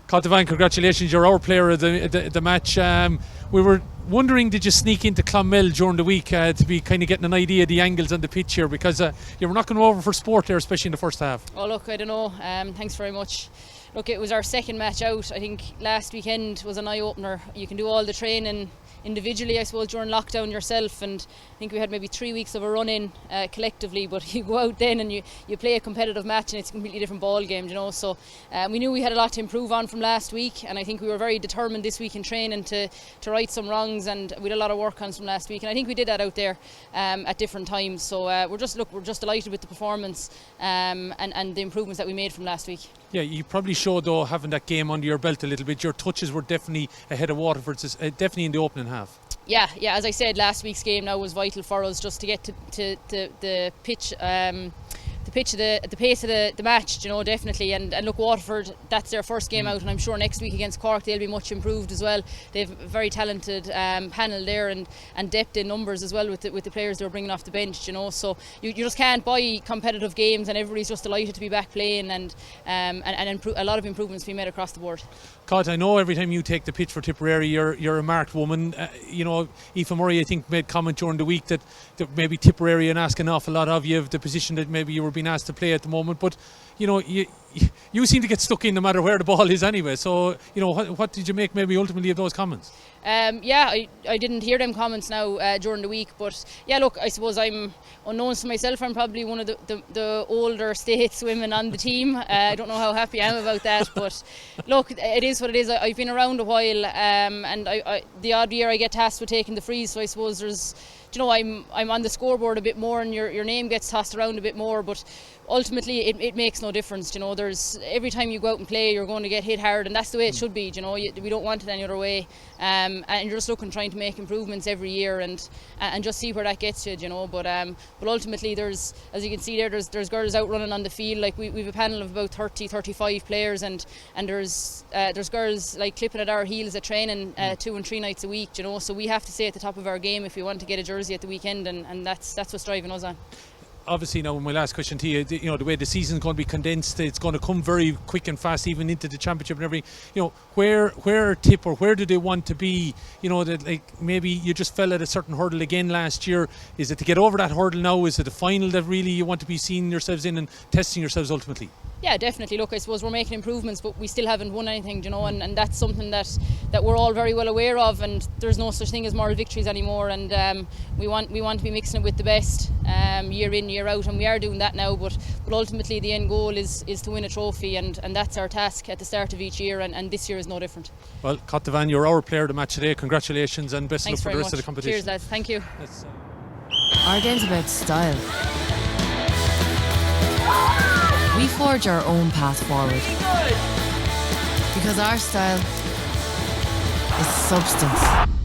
Cait Devane, congratulations, you're our player of the match. We were wondering, did you sneak into Clonmel during the week to be kind of getting an idea of the angles on the pitch here, because you were knocking over for sport there, especially in the first half. Oh look, I don't know, thanks very much. Look, it was our second match out. I think last weekend was an eye-opener. You can do all the training individually, I suppose, during lockdown yourself, and I think we had maybe 3 weeks of a run-in collectively, but you go out then and you play a competitive match and it's a completely different ball game, you know. So we knew we had a lot to improve on from last week, and I think we were very determined this week in training to right some wrongs, and we had a lot of work on from last week, and I think we did that out there at different times. So we're just delighted with the performance and the improvements that we made from last week. Yeah, you probably showed, though, having that game under your belt a little bit. Your touches were definitely ahead of Waterford's, definitely in the opening half. Yeah, as I said, last week's game now was vital for us just to get to the pitch. The pace of the match, you know, definitely. And look, Waterford, that's their first game out, and I'm sure next week against Cork they'll be much improved as well. They've a very talented panel there, and depth in numbers as well with the players they're bringing off the bench, you know. So you just can't buy competitive games, and everybody's just delighted to be back playing, and a lot of improvements being made across the board. Cait, I know every time you take the pitch for Tipperary, you're a marked woman. You know, Aoife Murray, I think, made comment during the week that maybe Tipperary and ask an awful lot of you of the position that maybe you were being asked to play at the moment, but you know, you seem to get stuck in no matter where the ball is anyway. So you know, what did you make maybe ultimately of those comments? I didn't hear them comments now during the week, but yeah, look, I suppose I'm unknown to myself, I'm probably one of the older states women on the team. I don't know how happy I am about that, but look, it is what it is. I've been around a while, and the odd year I get tasked with taking the frees, so I suppose there's, you know, I'm on the scoreboard a bit more, and your name gets tossed around a bit more, but ultimately it makes no difference. You know, there's every time you go out and play, you're going to get hit hard, and that's the way it should be. You know, we don't want it any other way, and you're just trying to make improvements every year, and just see where that gets you. You know, but ultimately there's, as you can see there's girls out running on the field. Like we've a panel of about 35 players, and there's girls like clipping at our heels at training 2 and 3 nights a week. You know, so we have to stay at the top of our game if we want to get a jersey at the weekend, and that's what's driving us on. Obviously, now my last question to you, you know, the way the season's going to be condensed, it's going to come very quick and fast, even into the championship and everything. You know, where Tip, or where do they want to be? You know, that like maybe you just fell at a certain hurdle again last year. Is it to get over that hurdle now? Is it a final that really you want to be seeing yourselves in and testing yourselves ultimately? Yeah, definitely. Look, I suppose we're making improvements, but we still haven't won anything, you know, and that's something that we're all very well aware of, and there's no such thing as moral victories anymore, and we want to be mixing it with the best year in, year out, and we are doing that now, but ultimately the end goal is to win a trophy, and that's our task at the start of each year, and this year is no different. Well, Cait Devane, you're our player of the match today. Congratulations, and best of luck for the rest of the competition. Cheers, lads. Thank you. Our game's about style. We forge our own path forward. Because our style is substance.